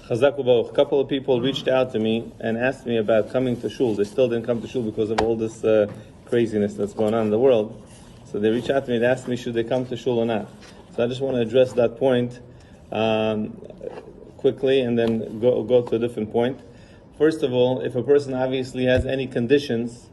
Chazak u'baruch. A couple of people reached out to me and asked me about coming to shul. They still didn't come to shul because of all this craziness that's going on in the world. So they reached out to me and asked me, should they come to shul or not? So I just want to address that point quickly and then go to a different point. First of all, if a person obviously has any conditions,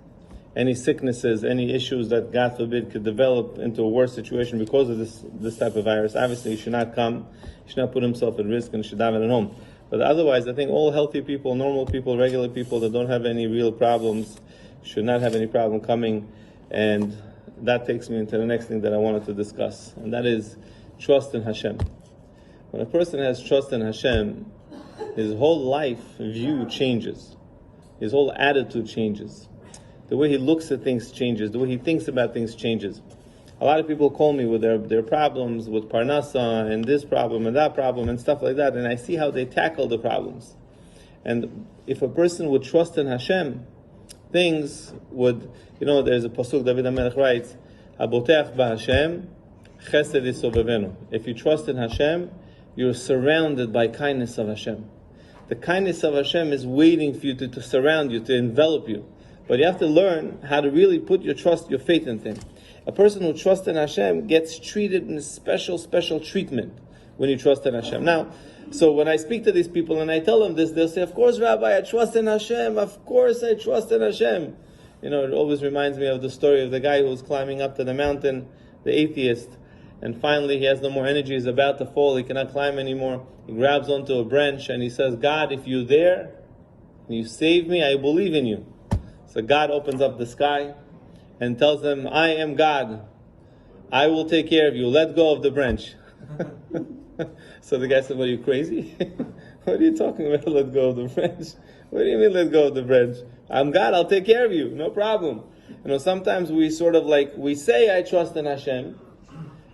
any sicknesses, any issues that, God forbid, could develop into a worse situation because of this type of virus, obviously he should not come, he should not put himself at risk and should daven at home. But otherwise, I think all healthy people, normal people, regular people that don't have any real problems should not have any problem coming. And that takes me into the next thing that I wanted to discuss, and that is trust in Hashem. When a person has trust in Hashem, his whole life view changes. His whole attitude changes. The way he looks at things changes. The way he thinks about things changes. A lot of people call me with their problems, with Parnasa, and this problem, and that problem, and stuff like that, and I see how they tackle the problems. And if a person would trust in Hashem, things would, there's a pasuk David HaMelech writes, Haboteach b'Hashem, chesed yisovevenu. If you trust in Hashem, you're surrounded by kindness of Hashem. The kindness of Hashem is waiting for you to surround you, to envelop you. But you have to learn how to really put your trust, your faith in Him. A person who trusts in Hashem gets treated in a special treatment when you trust in Hashem. Now, so when I speak to these people and I tell them this, they'll say, of course, Rabbi, I trust in Hashem. Of course, I trust in Hashem. It always reminds me of the story of the guy who was climbing up to the mountain, the atheist, and finally he has no more energy, he's about to fall, he cannot climb anymore. He grabs onto a branch and he says, God, if you're there and you save me, I believe in you. So God opens up the sky and tells him, I am God. I will take care of you. Let go of the branch. So the guy said, well, are you crazy? What are you talking about, let go of the branch? What do you mean, let go of the branch? I'm God, I'll take care of you. No problem. Sometimes we sort of we say, I trust in Hashem,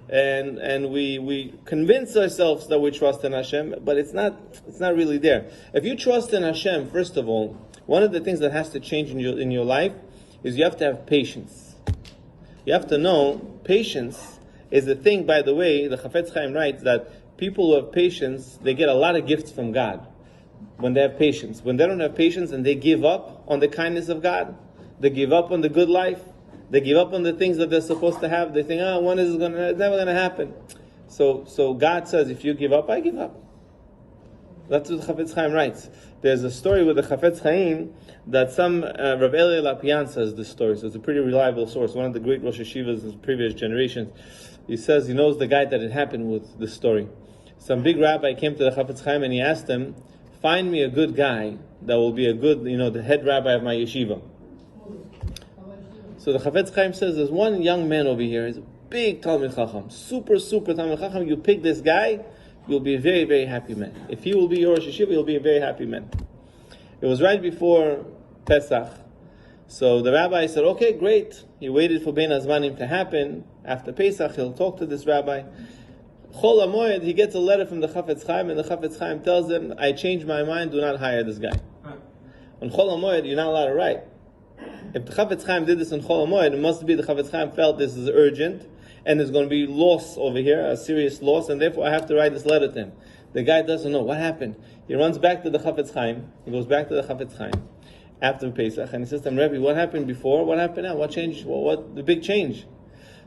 and we convince ourselves that we trust in Hashem, but it's not really there. If you trust in Hashem, first of all, one of the things that has to change in your life is you have to have patience. You have to know patience is a thing. By the way, the Chafetz Chaim writes that people who have patience, they get a lot of gifts from God when they have patience. When they don't have patience and they give up on the kindness of God, they give up on the good life, they give up on the things that they're supposed to have, they think, when is it it's never going to happen. So God says, if you give up, I give up. That's what the Chafetz Chaim writes. There's a story with the Chafetz Chaim that some Rabbi Lapian says this story, so it's a pretty reliable source, one of the great Rosh Hashivas of previous generations. He says he knows the guy that it happened with this story. Some big rabbi came to the Chafetz Chaim and he asked him, find me a good guy that will be a good, the head rabbi of my yeshiva. So the Chafetz Chaim says, there's one young man over here, he's a big Talmid Chacham, super Talmid Chacham, you pick this guy, you'll be a very, very happy man. If he will be your Rosh Yeshiva, you'll be a very happy man. It was right before Pesach. So the rabbi said, okay, great. He waited for Bein Hazmanim to happen. After Pesach, he'll talk to this rabbi. Chol HaMoed, he gets a letter from the Chafetz Chaim, and the Chafetz Chaim tells him, I changed my mind, do not hire this guy. On Chol HaMoed, you're not allowed to write. If the Chafetz Chaim did this on Chol HaMoed, it must be the Chafetz Chaim felt this is urgent, and there's going to be loss over here, a serious loss, and therefore I have to write this letter to him. The guy doesn't know what happened. He runs back to the Chafetz Chaim. He goes back to the Chafetz Chaim after Pesach, and he says to him, Rabbi, what happened before? What happened now? What changed? What the big change?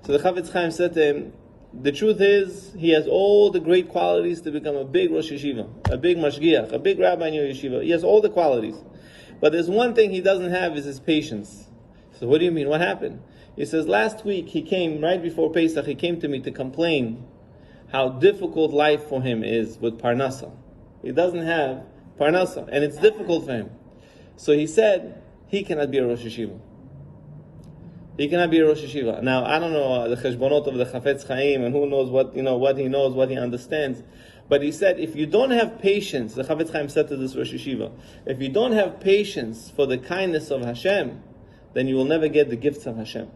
So the Chafetz Chaim said to him, the truth is, he has all the great qualities to become a big Rosh Yeshiva, a big Mashgiach, a big rabbi in your yeshiva. He has all the qualities. But there's one thing he doesn't have, is his patience. So what do you mean? What happened? He says, last week he came, right before Pesach, he came to me to complain how difficult life for him is with Parnasa. He doesn't have Parnasa, and it's difficult for him. So he said, he cannot be a Rosh Yeshiva. He cannot be a Rosh Yeshiva. Now, I don't know the cheshbonot of the Chafetz Chaim, and who knows what he knows, what he understands. But he said, if you don't have patience, the Chafetz Chaim said to this Rosh Yeshiva, if you don't have patience for the kindness of Hashem, then you will never get the gifts of Hashem.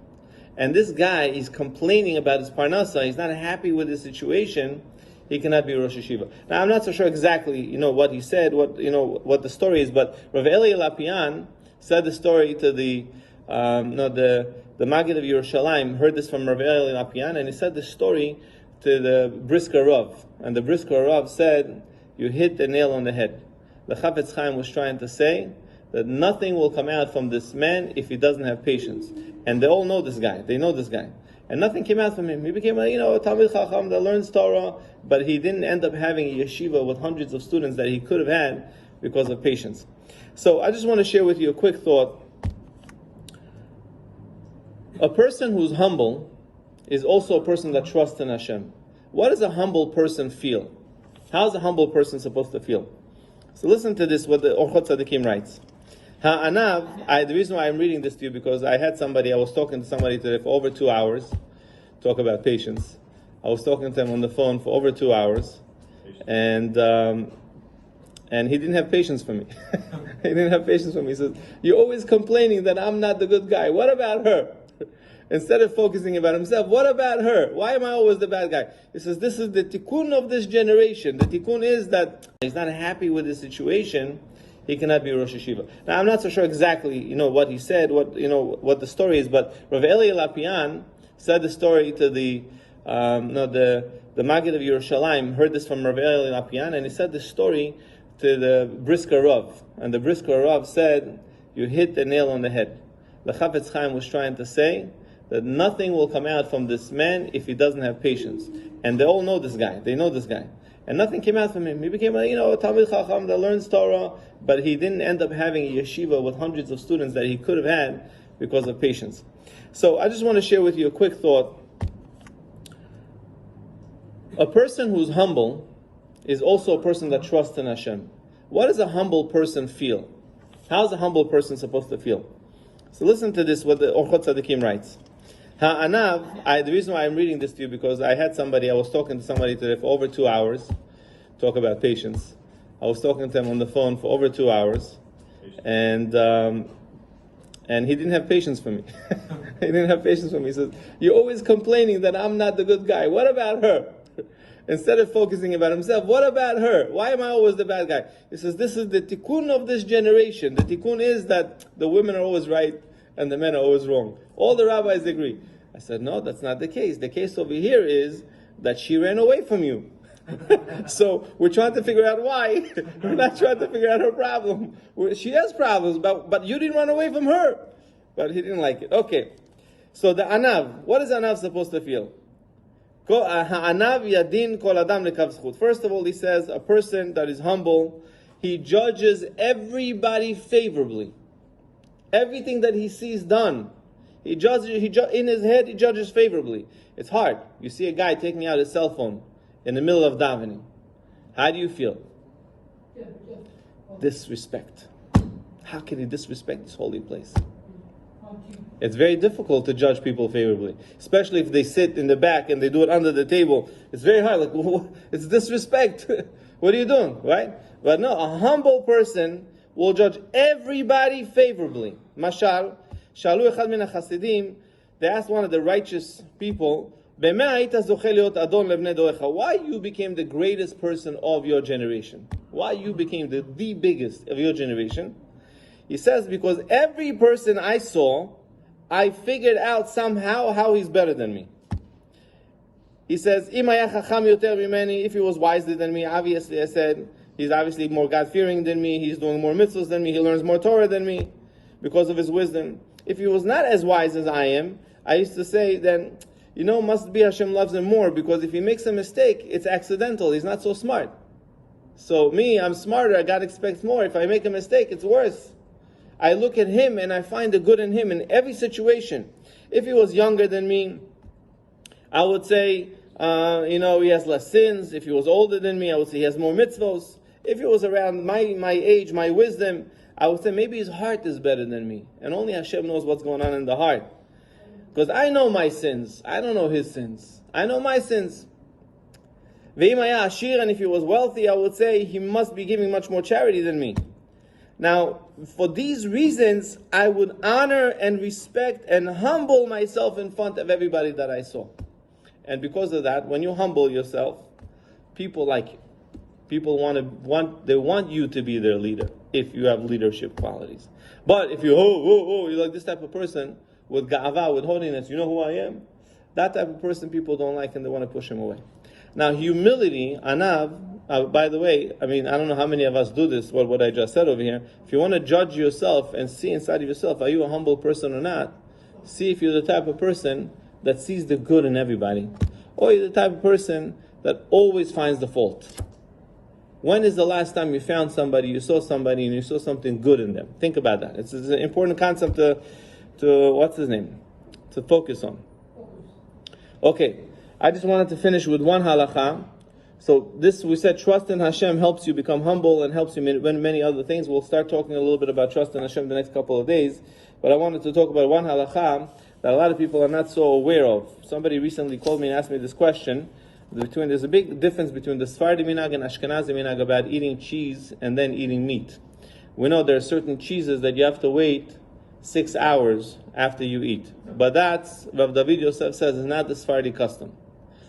And this guy is complaining about his Parnasa, he's not happy with his situation, he cannot be Rosh Yeshiva. Now, I'm not so sure exactly, what he said, what the story is, but Rav Eli Lapian said the story to the Maggid of Yerushalayim, heard this from Rav Eli Lapian, and he said the story to the Brisker Rav. And the Brisker Rav said, you hit the nail on the head. The Chafetz Chaim was trying to say that nothing will come out from this man if he doesn't have patience. And they all know this guy. They know this guy. And nothing came out from him. He became a Talmid Chacham that learns Torah, but he didn't end up having a yeshiva with hundreds of students that he could have had because of patience. So I just want to share with you a quick thought. A person who's humble is also a person that trusts in Hashem. What does a humble person feel? How is a humble person supposed to feel? So listen to this, what the Orchot Tzadikim writes. The reason why I'm reading this to you, because I was talking to somebody today for over 2 hours, talk about patience. I was talking to him on the phone for over 2 hours, and he didn't have patience for me. He didn't have patience for me. He says, "You're always complaining that I'm not the good guy. What about her?" Instead of focusing about himself, what about her? Why am I always the bad guy? He says, this is the tikkun of this generation. The tikkun is that he's not happy with his situation. He cannot be Rosh Hashiva. Now, I'm not so sure exactly, what he said, what the story is, but Rav Eli Lapian said the story to the Maggid of Yerushalayim, heard this from Rav Eli Lapian, and he said the story to the Brisker Rav. And the Brisker Rav said, you hit the nail on the head. The Chafetz Chaim was trying to say that nothing will come out from this man if he doesn't have patience. And they all know this guy. They know this guy. And nothing came out from him. He became a Talmid Chacham that learns Torah, but he didn't end up having a yeshiva with hundreds of students that he could have had because of patience. So I just want to share with you a quick thought. A person who's humble is also a person that trusts in Hashem. What does a humble person feel? How is a humble person supposed to feel? So listen to this, what the Orchot Tzadikim writes. The reason why I'm reading this to you, because I was talking to somebody today for over 2 hours, talk about patience. I was talking to him on the phone for over 2 hours, and he didn't have patience for me. He didn't have patience for me. He says, "You're always complaining that I'm not the good guy. What about her?" Instead of focusing about himself, what about her? Why am I always the bad guy? He says, this is the tikkun of this generation. The tikkun is that the women are always right and the men are always wrong. All the rabbis agree. I said, no, that's not the case. The case over here is that she ran away from you. So we're trying to figure out why. We're not trying to figure out her problem. She has problems, but you didn't run away from her. But he didn't like it. Okay. So the Anav, what is Anav supposed to feel? First of all, he says, a person that is humble, he judges everybody favorably. Everything that he sees done, in his head, he judges favorably. It's hard. You see a guy taking out his cell phone in the middle of davening. How do you feel? Disrespect. How can he disrespect this holy place? It's very difficult to judge people favorably, especially if they sit in the back and they do it under the table. It's very hard. Like, it's disrespect. What are you doing, right? But no, a humble person will judge everybody favorably. Mashal, shalu echad min hachasidim, they asked one of the righteous people, why you became the greatest person of your generation? Why you became the biggest of your generation? He says, because every person I saw, I figured out somehow how he's better than me. He says, if he was wiser than me, obviously I said, he's obviously more God-fearing than me, he's doing more mitzvahs than me, he learns more Torah than me, because of his wisdom. If he was not as wise as I am, I used to say, then, must be Hashem loves him more, because if he makes a mistake, it's accidental, he's not so smart. So me, I'm smarter, God expects more. If I make a mistake, it's worse. I look at him and I find the good in him in every situation. If he was younger than me, I would say, he has less sins. If he was older than me, I would say he has more mitzvos. If he was around my age, my wisdom, I would say maybe his heart is better than me. And only Hashem knows what's going on in the heart. Because I know my sins. I don't know his sins. I know my sins. And if he was wealthy, I would say he must be giving much more charity than me. Now, for these reasons, I would honor and respect and humble myself in front of everybody that I saw. And because of that, when you humble yourself, people like you. People want you to be their leader if you have leadership qualities. But if you're like this type of person with ga'ava, with holiness, you know who I am? That type of person people don't like and they want to push him away. Now, humility, anav, By the way, I don't know how many of us do this, what I just said over here. If you want to judge yourself and see inside of yourself, are you a humble person or not? See if you're the type of person that sees the good in everybody. Or you're the type of person that always finds the fault. When is the last time you found somebody, you saw somebody, and you saw something good in them? Think about that. It's an important concept to focus on. Okay, I just wanted to finish with one halakha. So this, we said, trust in Hashem helps you become humble and helps you win many other things. We'll start talking a little bit about trust in Hashem the next couple of days. But I wanted to talk about one halakha that a lot of people are not so aware of. Somebody recently called me and asked me this question. There's a big difference between the Sephardi minhag and Ashkenazi minhag about eating cheese and then eating meat. We know there are certain cheeses that you have to wait 6 hours after you eat. But that's, Rav David Yosef says, is not the Sephardi custom.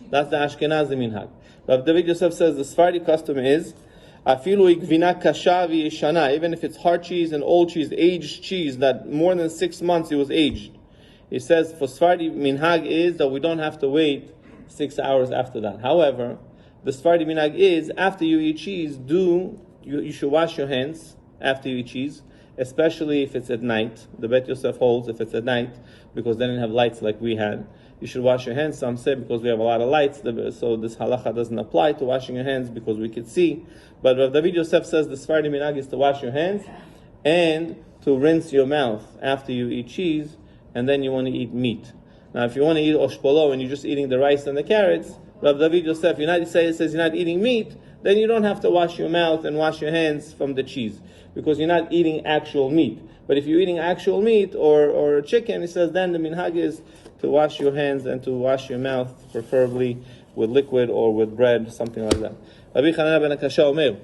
That's the Ashkenazi minhag. Rav David Yosef says the Sephardi custom is afilu igvina kasha v'yeshana, even if it's hard cheese and old cheese, aged cheese that more than 6 months it was aged. He says for Sephardi minhag is that we don't have to wait 6 hours after that. However, the Sephardi minhag is after you eat cheese, you should wash your hands after you eat cheese, especially if it's at night. The Bet Yosef holds if it's at night because they didn't have lights like we had. You should wash your hands, some say, because we have a lot of lights, so this halacha doesn't apply to washing your hands because we could see. But Rav David Yosef says the Sephardi minhag is to wash your hands and to rinse your mouth after you eat cheese, and then you want to eat meat. Now, if you want to eat oshpolo and you're just eating the rice and the carrots, Rav David Yosef, says you're not eating meat, then you don't have to wash your mouth and wash your hands from the cheese, because you're not eating actual meat. But if you're eating actual meat or chicken, he says then the minhag is to wash your hands and to wash your mouth, preferably with liquid or with bread, something like that. Rabbi Chanina ben Akasha Omer,